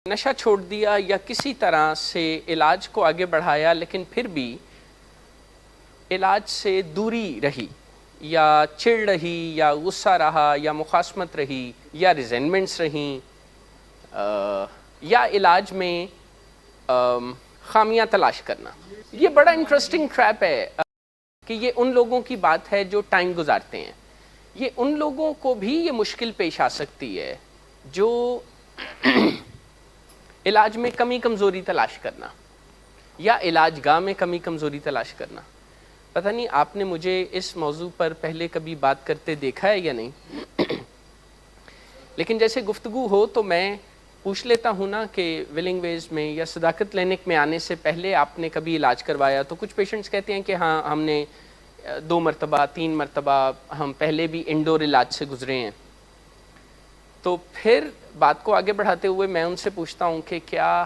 نشہ چھوڑ دیا یا کسی طرح سے علاج کو آگے بڑھایا لیکن پھر بھی علاج سے دوری رہی یا چڑ رہی یا غصہ رہا یا مخاصمت رہی یا ریزنمنٹس رہیں یا علاج میں خامیاں تلاش کرنا. یہ بڑا انٹرسٹنگ ٹریپ ہے کہ یہ ان لوگوں کی بات ہے جو ٹائم گزارتے ہیں. یہ ان لوگوں کو بھی یہ مشکل پیش آ سکتی ہے جو علاج میں کمی کمزوری تلاش کرنا یا علاج گاہ میں کمی کمزوری تلاش کرنا. پتہ نہیں آپ نے مجھے اس موضوع پر پہلے کبھی بات کرتے دیکھا ہے یا نہیں، لیکن جیسے گفتگو ہو تو میں پوچھ لیتا ہوں نا کہ ولنگ ویز میں یا صداقت کلینک میں آنے سے پہلے آپ نے کبھی علاج کروایا؟ تو کچھ پیشنٹس کہتے ہیں کہ ہاں ہم نے 2 مرتبہ 3 مرتبہ ہم پہلے بھی انڈور علاج سے گزرے ہیں. تو پھر بات کو آگے بڑھاتے ہوئے میں ان سے پوچھتا ہوں کہ کیا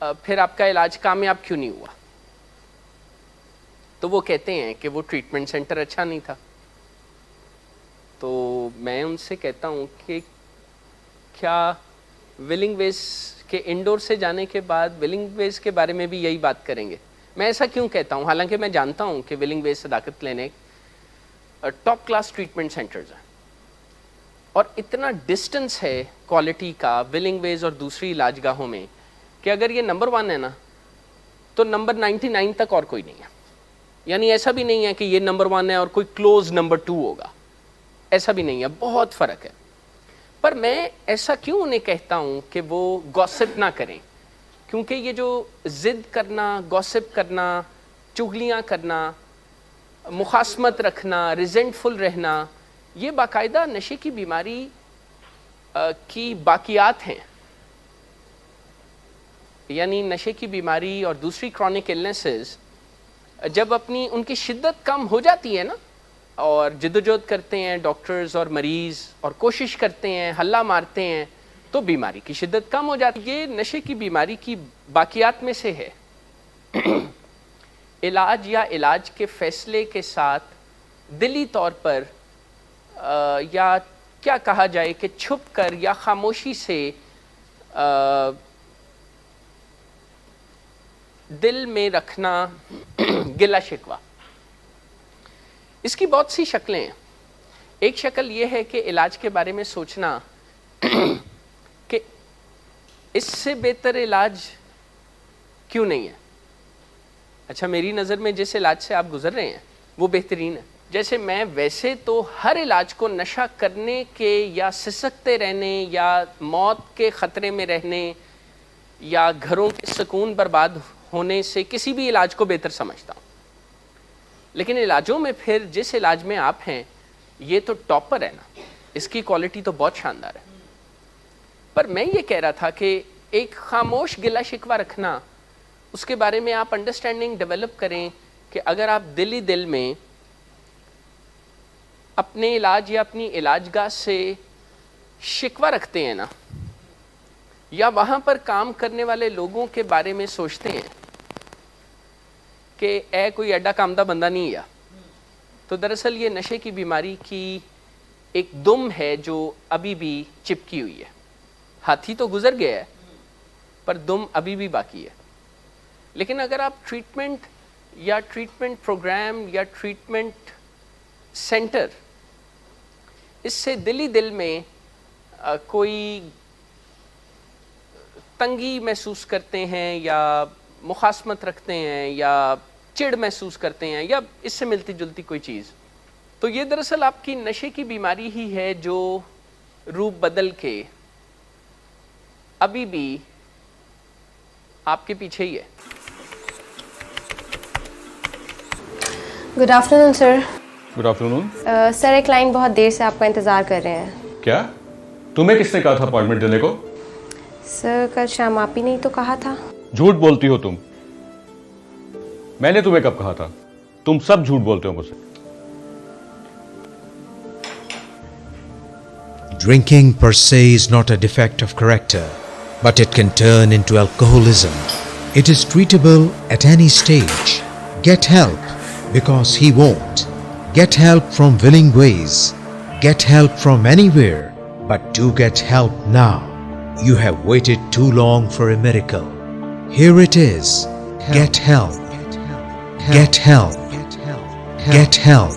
پھر آپ کا علاج کامیاب کیوں نہیں ہوا؟ تو وہ کہتے ہیں کہ وہ ٹریٹمنٹ سینٹر اچھا نہیں تھا. تو میں ان سے کہتا ہوں کہ کیا ولنگ ویز کے انڈور سے جانے کے بعد ولنگ ویز کے بارے میں بھی یہی بات کریں گے؟ میں ایسا کیوں کہتا ہوں؟ حالانکہ میں جانتا ہوں کہ ولنگ ویز صداقت clinic top class treatment centres ہیں اور اتنا ڈسٹنس ہے کوالٹی کا ولنگ ویز اور دوسری علاج گاہوں میں کہ اگر یہ نمبر 1 ہے نا تو نمبر 99 تک اور کوئی نہیں ہے. یعنی ایسا بھی نہیں ہے کہ یہ نمبر 1 ہے اور کوئی کلوز نمبر 2 ہوگا، ایسا بھی نہیں ہے، بہت فرق ہے. پر میں ایسا کیوں انہیں کہتا ہوں کہ وہ گوسپ نہ کریں؟ کیونکہ یہ جو ضد کرنا، گوسپ کرنا، چغلیاں کرنا، مخاصمت رکھنا، ریزنٹفل رہنا، یہ باقاعدہ نشے کی بیماری کی باقیات ہیں. یعنی نشے کی بیماری اور دوسری کرونک النیسز جب اپنی ان کی شدت کم ہو جاتی ہے نا اور جدوجہد کرتے ہیں ڈاکٹرز اور مریض اور کوشش کرتے ہیں، ہلہ مارتے ہیں، تو بیماری کی شدت کم ہو جاتی ہے. یہ نشے کی بیماری کی باقیات میں سے ہے. علاج یا علاج کے فیصلے کے ساتھ دلی طور پر یا کیا کہا جائے کہ چھپ کر یا خاموشی سے دل میں رکھنا گلہ شکوہ، اس کی بہت سی شکلیں ہیں. ایک شکل یہ ہے کہ علاج کے بارے میں سوچنا کہ اس سے بہتر علاج کیوں نہیں ہے. اچھا، میری نظر میں جس علاج سے آپ گزر رہے ہیں وہ بہترین ہے. جیسے میں ویسے تو ہر علاج کو نشہ کرنے کے یا سسکتے رہنے یا موت کے خطرے میں رہنے یا گھروں کے سکون برباد ہونے سے کسی بھی علاج کو بہتر سمجھتا ہوں. لیکن علاجوں میں پھر جس علاج میں آپ ہیں یہ تو ٹاپر ہے نا، اس کی کوالٹی تو بہت شاندار ہے. پر میں یہ کہہ رہا تھا کہ ایک خاموش گلہ شکوہ رکھنا، اس کے بارے میں آپ انڈرسٹینڈنگ ڈیولپ کریں کہ اگر آپ دل ہی دل میں اپنے علاج یا اپنی علاج گاہ سے شکوہ رکھتے ہیں نا، یا وہاں پر کام کرنے والے لوگوں کے بارے میں سوچتے ہیں کہ اے کوئی اڈا کامدہ بندہ نہیں ہے، تو دراصل یہ نشے کی بیماری کی ایک دم ہے جو ابھی بھی چپکی ہوئی ہے. ہاتھی تو گزر گیا ہے پر دم ابھی بھی باقی ہے. لیکن اگر آپ ٹریٹمنٹ یا ٹریٹمنٹ پروگرام یا ٹریٹمنٹ سینٹر اس سے دلی دل میں کوئی تنگی محسوس کرتے ہیں یا مخاصمت رکھتے ہیں یا چڑ محسوس کرتے ہیں یا اس سے ملتی جلتی کوئی چیز، تو یہ دراصل آپ کی نشے کی بیماری ہی ہے جو روپ بدل کے ابھی بھی آپ کے پیچھے ہی ہے. گڈ آفٹر نون سر. گڈ آفٹر نون. سر ایک کلائنٹ بہت دیر سے آپ کا انتظار کر رہے ہیں. کیا تمہیں کس نے کہا تھا اپائنٹمنٹ دینے کو؟ سر کل شام آپ ہی نے تو کہا تھا. جھوٹ بولتی ہو تم. میں نے تمہیں کب کہا تھا؟ تم سب جھوٹ بولتے ہو مجھ سے. Drinking per se is not a defect of character, but it can turn into alcoholism. It is treatable at any stage. Get help, because he won't. Get help from Willing Ways. Get help from anywhere, but do get help now. You have waited too long for a miracle. Here it is. Get help. Get help. Get help.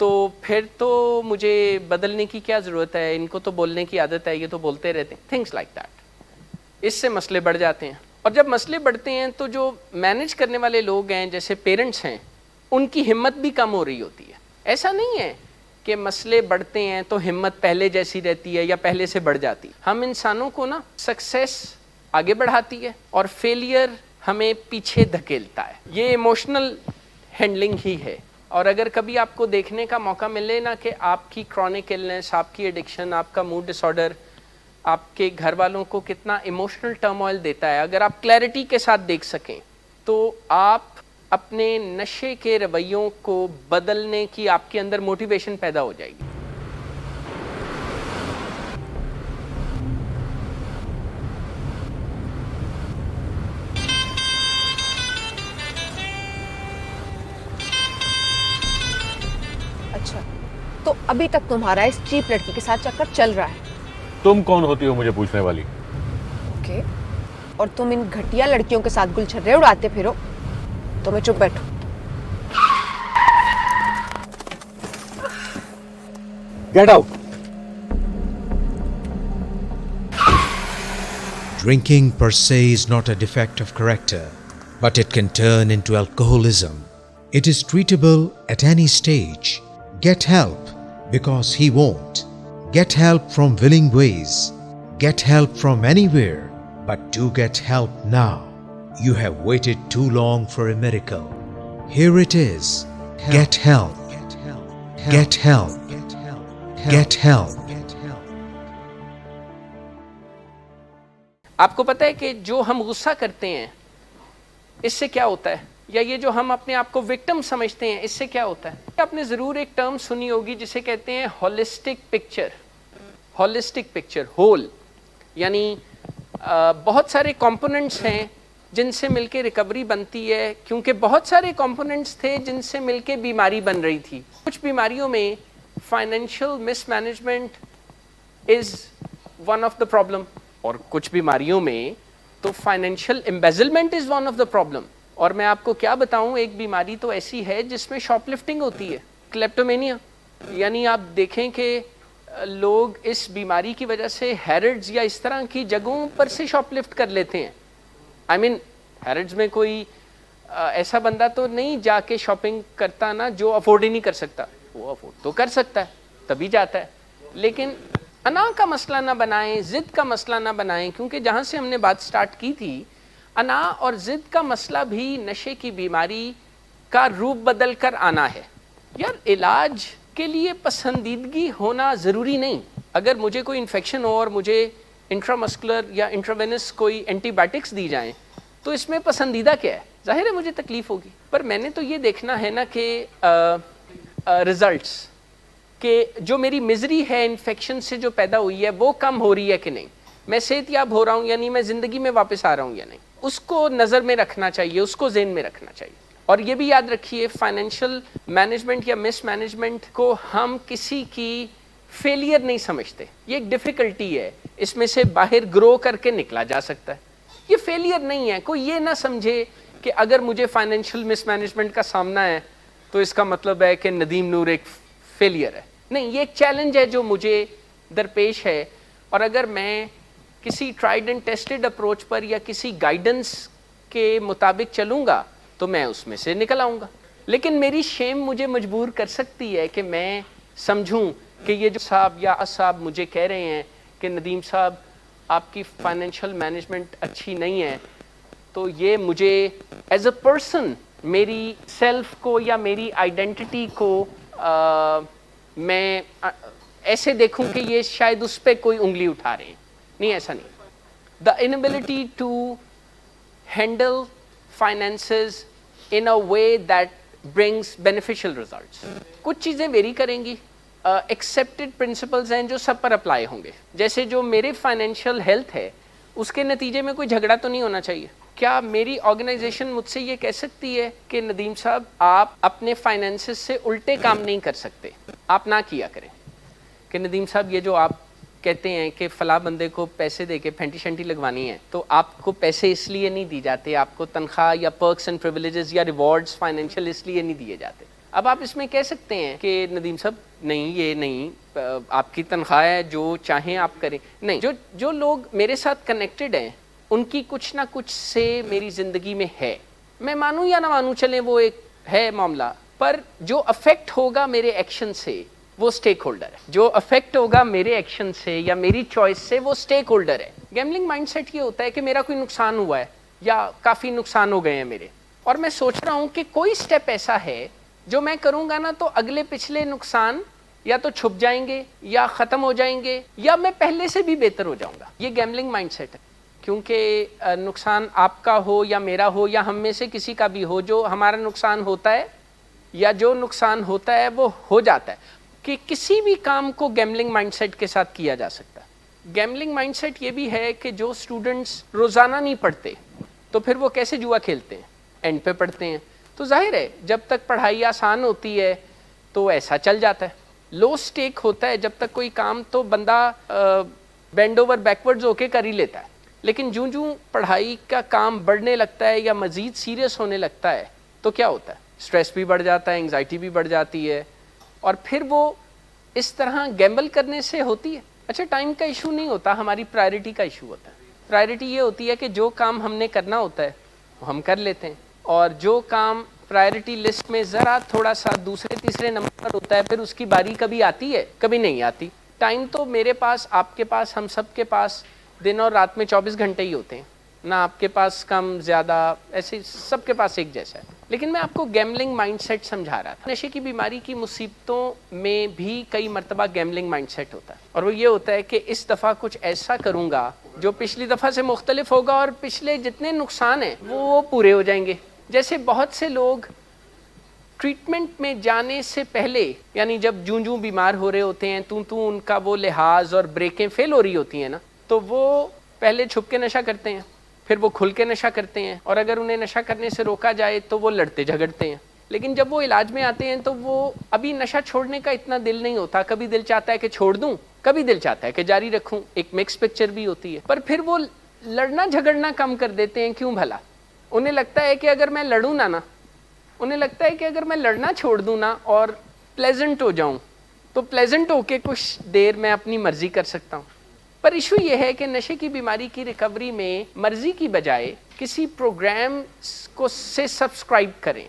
تو پھر تو مجھے بدلنے کی کیا ضرورت ہے, ان کو تو بولنے کی عادت ہے, یہ تو بولتے رہتے ہیں, تھنگس لائک دیٹ. اس سے مسئلے بڑھ جاتے ہیں, اور جب مسئلے بڑھتے ہیں تو جو مینیج کرنے والے لوگ ہیں جیسے پیرنٹس ہیں, ان کی ہمت بھی کم ہو رہی ہوتی ہے. ایسا نہیں ہے کہ مسئلے بڑھتے ہیں تو ہمت پہلے جیسی رہتی ہے یا پہلے سے بڑھ جاتی. ہم انسانوں کو نا سکسیس آگے بڑھاتی ہے اور فیلئر ہمیں پیچھے دھکیلتا ہے. یہ ایموشنل ہینڈلنگ ہی ہے. اور اگر کبھی آپ کو دیکھنے کا موقع ملے نا کہ آپ کی کرونک النس, آپ کی ایڈکشن, آپ کا موڈ ڈس آرڈر آپ کے گھر والوں کو کتنا ایموشنل ٹرموائل دیتا ہے, اگر آپ کلیئرٹی کے ساتھ دیکھ سکیں تو آپ اپنے نشے کے رویوں کو بدلنے کی آپ کے اندر موٹیویشن پیدا ہو جائے گی. اچھا, تو ابھی تک تمہارا اس چیپ لڑکی کے ساتھ چکر چل رہا ہے. تم کون ہوتی ہو مجھے پوچھنے والی؟ اوکے, اور تم ان گھٹیا لڑکیوں کے ساتھ گلچھرے اڑاتے پھرو تو میں چپ بیٹھوں. Get out. Drinking per se is not a defect of character, but it can turn into alcoholism. It is treatable at any stage. Get help, because he won't. Get help from Willing Ways. Get help from anywhere, but do get help now. You have waited too long for a miracle. Here it is. Get help. Get help. Get help. آپ کو پتہ ہے کہ جو ہم غصہ کرتے ہیں اس سے کیا ہوتا ہے, یا یہ جو ہم اپنے آپ کو وکٹم سمجھتے ہیں اس سے کیا ہوتا ہے. آپ نے ضرور ایک ٹرم سنی ہوگی جسے کہتے ہیں holistic picture. Holistic picture, whole یعنی بہت سارے کمپوننٹس ہیں جن سے مل کے ریکوری بنتی ہے, کیونکہ بہت سارے کمپوننٹس تھے جن سے مل کے بیماری بن رہی تھی. کچھ بیماریوں میں financial miss management is one of the problem, اور کچھ بیماریوں میں تو financial embezzlement is one of the problem. اور میں آپ کو کیا بتاؤں, ایک بیماری تو ایسی ہے جس میں شاپ لفٹنگ ہوتی ہے, کلیپٹومینیا. یعنی آپ دیکھیں کہ لوگ اس بیماری کی وجہ سے ہیرڈز یا اس طرح کی جگہوں پر سے شاپ لفٹ کر لیتے ہیں. آئی مین ہیرڈز میں کوئی ایسا بندہ تو نہیں جا کے شاپنگ کرتا نا جو افورڈ ہی نہیں کر سکتا, وہ افورڈ تو کر سکتا ہے تبھی جاتا ہے. لیکن انا کا مسئلہ نہ بنائیں, ضد کا مسئلہ نہ بنائیں, کیونکہ جہاں سے ہم نے بات سٹارٹ کی تھی, انا اور ضد کا مسئلہ بھی نشے کی بیماری کا روپ بدل کر آنا ہے. یار علاج کے لیے پسندیدگی ہونا ضروری نہیں. اگر مجھے کوئی انفیکشن ہو اور مجھے انٹرامسکولر یا انٹراوینس کوئی اینٹی بائیوٹکس دی جائیں تو اس میں پسندیدہ کیا ہے؟ ظاہر ہے مجھے تکلیف ہوگی, پر میں نے تو یہ دیکھنا ہے نا کہ ریزلٹس, کہ جو میری مزری ہے انفیکشن سے جو پیدا ہوئی ہے وہ کم ہو رہی ہے کہ نہیں, میں صحت یاب ہو رہا ہوں یعنی میں زندگی میں واپس آ رہا ہوں یا نہیں, اس کو نظر میں رکھنا چاہیے, اس کو ذہن میں رکھنا چاہیے. اور یہ بھی یاد رکھیے, فائنینشیل مینجمنٹ یا مس مینجمنٹ کو ہم کسی کی فیلئر نہیں سمجھتے, یہ ایک ڈیفیکلٹی ہے, اس میں سے باہر گرو کر کے نکلا جا سکتا ہے. یہ فیلئر نہیں ہے. کوئی یہ نہ سمجھے کہ اگر مجھے فائنینشیل مس مینجمنٹ کا سامنا ہے تو اس کا مطلب ہے کہ ندیم نور ایک فیلئر ہے. نہیں, یہ ایک چیلنج ہے جو مجھے درپیش ہے, اور اگر میں کسی ٹرائیڈ اینڈ ٹیسٹڈ اپروچ پر یا کسی گائیڈنس کے مطابق چلوں گا تو میں اس میں سے نکل آؤں گا. لیکن میری شیم مجھے مجبور کر سکتی ہے کہ میں سمجھوں کہ یہ جو صاحب یا صاحب مجھے کہہ رہے ہیں کہ ندیم صاحب آپ کی فائنینشیل مینجمنٹ اچھی نہیں ہے, تو یہ مجھے ایز اے پرسن میری سیلف کو یا میری آئیڈینٹی کو میں ایسے دیکھوں کہ یہ شاید اس پہ کوئی انگلی اٹھا رہے ہیں. نہیں, ایسا نہیں. The inability to handle finances in a way that brings beneficial results. کچھ چیزیں ویری کریں گی, accepted principles ہیں جو سب پر اپلائی ہوں گے. جیسے جو میرے فائنینشیل ہیلتھ ہے اس کے نتیجے میں کوئی جھگڑا تو نہیں ہونا چاہیے. کیا میری آرگنائزیشن مجھ سے یہ کہہ سکتی ہے کہ ندیم صاحب آپ اپنے فائنینسز سے الٹے کام نہیں کر سکتے, آپ نہ کیا کریں, کہ ندیم صاحب یہ جو آپ کہتے ہیں کہ فلاں بندے کو پیسے دے کے پھینٹی شنٹی لگوانی ہے تو آپ کو پیسے اس لیے نہیں دی جاتے, آپ کو تنخواہ یا پرکس اینڈ پریویلیجز یا ریوارڈز فائنینشیل اس لیے نہیں دیے جاتے, اب آپ اس میں کہہ سکتے ہیں کہ ندیم صاحب نہیں یہ نہیں، آپ کی تنخواہ ہے، جو چاہیں آپ کریں. نہیں، جو لوگ میرے ساتھ کنیکٹڈ ہیں ان کی کچھ نہ کچھ سے میری زندگی میں ہے. میں مانوں یا نہ مانوں، چلیں وہ ایک ہے معاملہ، پر جو افیکٹ ہوگا میرے ایکشن سے وہ سٹیک ہولڈر ہے. جو افیکٹ ہوگا میرے ایکشن سے یا میری چوائس سے وہ سٹیک ہولڈر ہے. گیملنگ مائنڈ سیٹ یہ ہوتا ہے کہ میرا کوئی نقصان ہوا ہے یا کافی نقصان ہو گئے ہیں میرے، اور میں سوچ رہا ہوں کہ کوئی سٹیپ ایسا ہے جو میں کروں گا نا تو اگلے پچھلے نقصان یا تو چھپ جائیں گے یا ختم ہو جائیں گے یا میں پہلے سے بھی بہتر ہو جاؤں گا. یہ گیملنگ مائنڈ سیٹ ہے. کیونکہ نقصان آپ کا ہو یا میرا ہو یا ہم میں سے کسی کا بھی ہو، جو ہمارا نقصان ہوتا ہے یا جو نقصان ہوتا ہے وہ ہو جاتا ہے. کہ کسی بھی کام کو گیملنگ مائنڈ سیٹ کے ساتھ کیا جا سکتا ہے. گیملنگ مائنڈ سیٹ یہ بھی ہے کہ جو اسٹوڈنٹس روزانہ نہیں پڑھتے تو پھر وہ کیسے جوا کھیلتے ہیں؟ اینڈ پہ پڑھتے ہیں. تو ظاہر ہے جب تک پڑھائی آسان ہوتی ہے تو ایسا چل جاتا ہے. لو سٹیک ہوتا ہے جب تک کوئی کام تو بندہ بینڈ اوور بیکورڈز ہو کے کر ہی لیتا ہے. لیکن جوں پڑھائی کا کام بڑھنے لگتا ہے یا مزید سیریس ہونے لگتا ہے تو کیا ہوتا ہے؟ سٹریس بھی بڑھ جاتا ہے، انگزائٹی بھی بڑھ جاتی ہے، اور پھر وہ اس طرح گیمبل کرنے سے ہوتی ہے. اچھا، ٹائم کا ایشو نہیں ہوتا، ہماری پرائرٹی کا ایشو ہوتا ہے. پرائرٹی یہ ہوتی ہے کہ جو کام ہم نے کرنا ہوتا ہے وہ ہم کر لیتے ہیں، اور جو کام پرائرٹی لسٹ میں ذرا تھوڑا سا دوسرے تیسرے نمبر پر ہوتا ہے پھر اس کی باری کبھی آتی ہے کبھی نہیں آتی. ٹائم تو میرے پاس، آپ کے پاس، ہم سب کے پاس دن اور رات میں 24 گھنٹے ہی ہوتے ہیں. نہ آپ کے پاس کم زیادہ، ایسے سب کے پاس ایک جیسا ہے. لیکن میں آپ کو گیملنگ مائنڈ سیٹ سمجھا رہا تھا. نشے کی بیماری کی مصیبتوں میں بھی کئی مرتبہ گیملنگ مائنڈ سیٹ ہوتا ہے، اور وہ یہ ہوتا ہے کہ اس دفعہ کچھ ایسا کروں گا جو پچھلی دفعہ سے مختلف ہوگا اور پچھلے جتنے نقصان ہیں وہ پورے ہو جائیں گے. جیسے بہت سے لوگ ٹریٹمنٹ میں جانے سے پہلے، یعنی جب جوں بیمار ہو رہے ہوتے ہیں تو ان کا وہ لحاظ اور بریکیں فیل ہو رہی ہوتی ہیں نا، تو وہ پہلے چھپ کے نشہ کرتے ہیں، پھر وہ کھل کے نشہ کرتے ہیں، اور اگر انہیں نشہ کرنے سے روکا جائے تو وہ لڑتے جھگڑتے ہیں. لیکن جب وہ علاج میں آتے ہیں تو وہ ابھی نشہ چھوڑنے کا اتنا دل نہیں ہوتا. کبھی دل چاہتا ہے کہ چھوڑ دوں، کبھی دل چاہتا ہے کہ جاری رکھوں. ایک مکس پکچر بھی ہوتی ہے. پر پھر وہ لڑنا جھگڑنا کم کر دیتے ہیں. کیوں بھلا؟ انہیں لگتا ہے کہ اگر میں لڑوں نا انہیں لگتا ہے کہ اگر میں لڑنا چھوڑ دوں نا اور پلیزنٹ ہو جاؤں تو پلیزنٹ ہو کے کچھ دیر میں اپنی مرضی کر سکتا ہوں. پر ایشو یہ ہے کہ نشے کی بیماری کی ریکوری میں مرضی کی بجائے کسی پروگرام کو سے سبسکرائب کریں.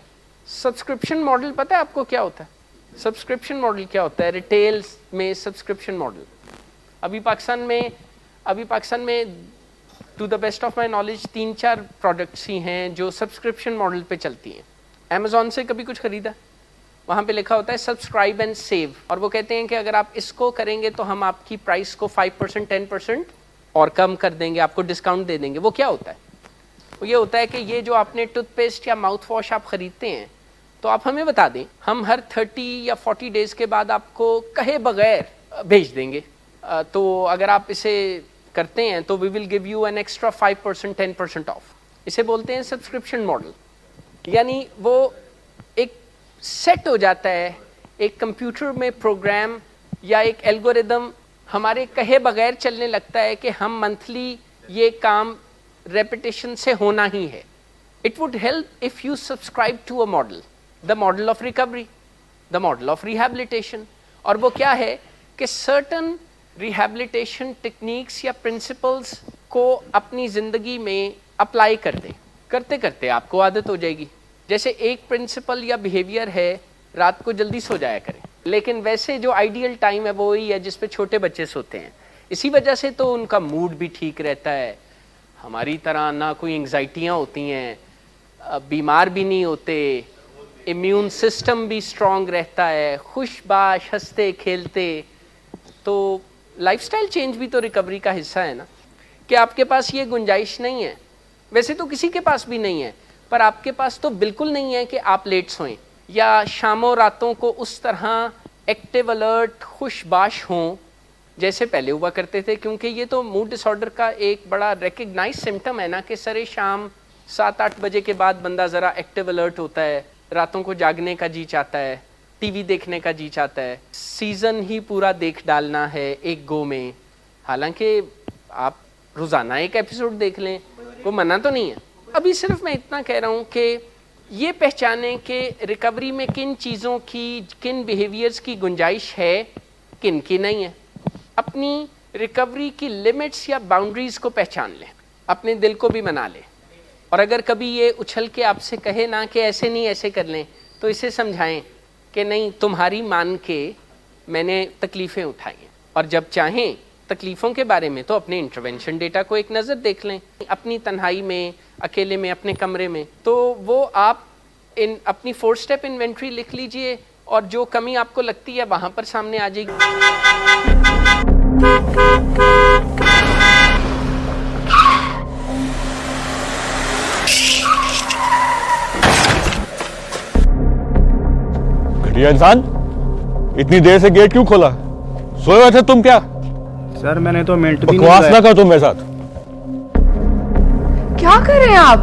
سبسکرپشن ماڈل پتہ ہے آپ کو کیا ہوتا ہے؟ سبسکرپشن ماڈل کیا ہوتا ہے؟ ریٹیل میں سبسکرپشن ماڈل ابھی پاکستان میں to the best of my knowledge 3-4 products ہی ہیں جو سبسکرپشن ماڈل پہ چلتی ہیں. امیزون سے کبھی کچھ خریدا؟ وہاں پہ لکھا ہوتا ہے سبسکرائب اینڈ سیو، اور وہ کہتے ہیں کہ اگر آپ اس کو کریں گے تو ہم آپ کی پرائس کو 5% 10% اور کم کر دیں گے، آپ کو ڈسکاؤنٹ دے دیں گے. وہ کیا ہوتا ہے؟ وہ یہ ہوتا ہے کہ یہ جو آپ نے ٹوتھ پیسٹ یا ماؤتھ واش آپ خریدتے ہیں تو آپ ہمیں بتا دیں، ہم ہر 30 یا 40 ڈیز کے بعد آپ کو کہے بغیر بھیج دیں گے. تو اگر آپ اسے کرتے ہیں تو we will give you an extra 5% 10% off. اسے بولتے ہیں سبسکرپشن ماڈل. یعنی وہ ایک سیٹ ہو جاتا ہے، ایک کمپیوٹر میں پروگرام یا ایک الگوریدم ہمارے کہے بغیر چلنے لگتا ہے کہ ہم منتھلی یہ کام ریپیٹیشن سے ہونا ہی ہے. It would help if you subscribe to a model, the model of recovery, the model of rehabilitation. اور وہ کیا ہے کہ certain rehabilitation techniques یا principles کو اپنی زندگی میں اپلائی کر دیں. کرتے کرتے آپ کو عادت ہو جائے گی. جیسے ایک پرنسپل یا بیہیویئر ہے، رات کو جلدی سو جایا کریں، لیکن ویسے جو آئیڈیل ٹائم ہے وہ وہی ہے جس پہ چھوٹے بچے سوتے ہیں. اسی وجہ سے تو ان کا موڈ بھی ٹھیک رہتا ہے. ہماری طرح نہ کوئی انگزائٹیاں ہوتی ہیں، بیمار بھی نہیں ہوتے، امیون سسٹم بھی اسٹرانگ رہتا ہے، خوش باش ہنستے کھیلتے. تو لائف سٹائل چینج بھی تو ریکوری کا حصہ ہے نا. کہ آپ کے پاس یہ گنجائش نہیں ہے، ویسے تو کسی کے پاس بھی نہیں ہے، پر آپ کے پاس تو بالکل نہیں ہے کہ آپ لیٹ سوئیں یا شاموں راتوں کو اس طرح ایکٹیو الرٹ خوش باش ہوں جیسے پہلے ہوا کرتے تھے. کیونکہ یہ تو موڈ ڈس آرڈر کا ایک بڑا ریکگنائز سمٹم ہے نا کہ سرے شام 7-8 بجے کے بعد بندہ ذرا ایکٹیو الرٹ ہوتا ہے، راتوں کو جاگنے کا جی چاہتا ہے، ٹی وی دیکھنے کا جی چاہتا ہے، سیزن ہی پورا دیکھ ڈالنا ہے ایک گو میں. حالانکہ آپ روزانہ ایک ایپیسوڈ دیکھ لیں، وہ منع تو نہیں ہے. ابھی صرف میں اتنا کہہ رہا ہوں کہ یہ پہچانیں کہ ریکوری میں کن چیزوں کی کن بیہیویئرز کی گنجائش ہے کن کی نہیں ہے. اپنی ریکوری کی لمٹس یا باؤنڈریز کو پہچان لیں, اپنے دل کو بھی منا لیں, اور اگر کبھی یہ اچھل کے آپ سے کہے نا کہ ایسے نہیں ایسے کر لیں تو اسے سمجھائیں کہ نہیں تمہاری مان کے میں نے تکلیفیں اٹھائی ہیں, اور جب چاہیں تکلیفوں کے بارے میں تو اپنے انٹروینشن ڈیٹا کو ایک نظر دیکھ لیں اپنی تنہائی میں, اکیلے میں, اپنے کمرے میں. تو وہ آپ اپنی 4 اسٹیپ انوینٹری لکھ لیجئے, اور جو کمی آپ کو لگتی ہے وہاں پر سامنے آ جائے گی. گھٹیا انسان, اتنی دیر سے گیٹ کیوں کھولا؟ سوئے ہوئے تھے تم کیا؟ سر میں نے تو منٹ بھی بکواس نہ کر تم میرے ساتھ. کیا کر رہے ہیں آپ؟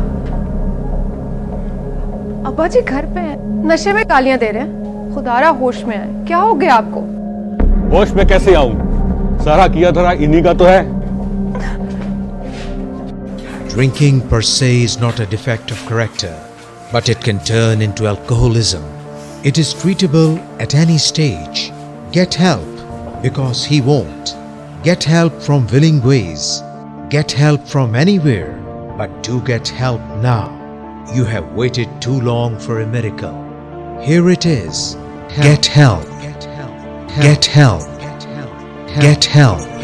ابا جی گھر پہ ہیں, نشے میں گالیاں دے رہے ہیں. خدارا ہوش میں آئے, کیا ہو گیا آپ کو؟ ہوش میں کیسے آؤں؟ سارا کیا دھرا انہی کا تو ہے. Drinking per se is not a defect of character, but it can turn into alcoholism. It is treatable at any stage. Get help, because he won't. Get help from willing ways. Get help from anywhere, but do get help now. You have waited too long for a miracle. Here it is. Get help. Get help. Get help. Get help.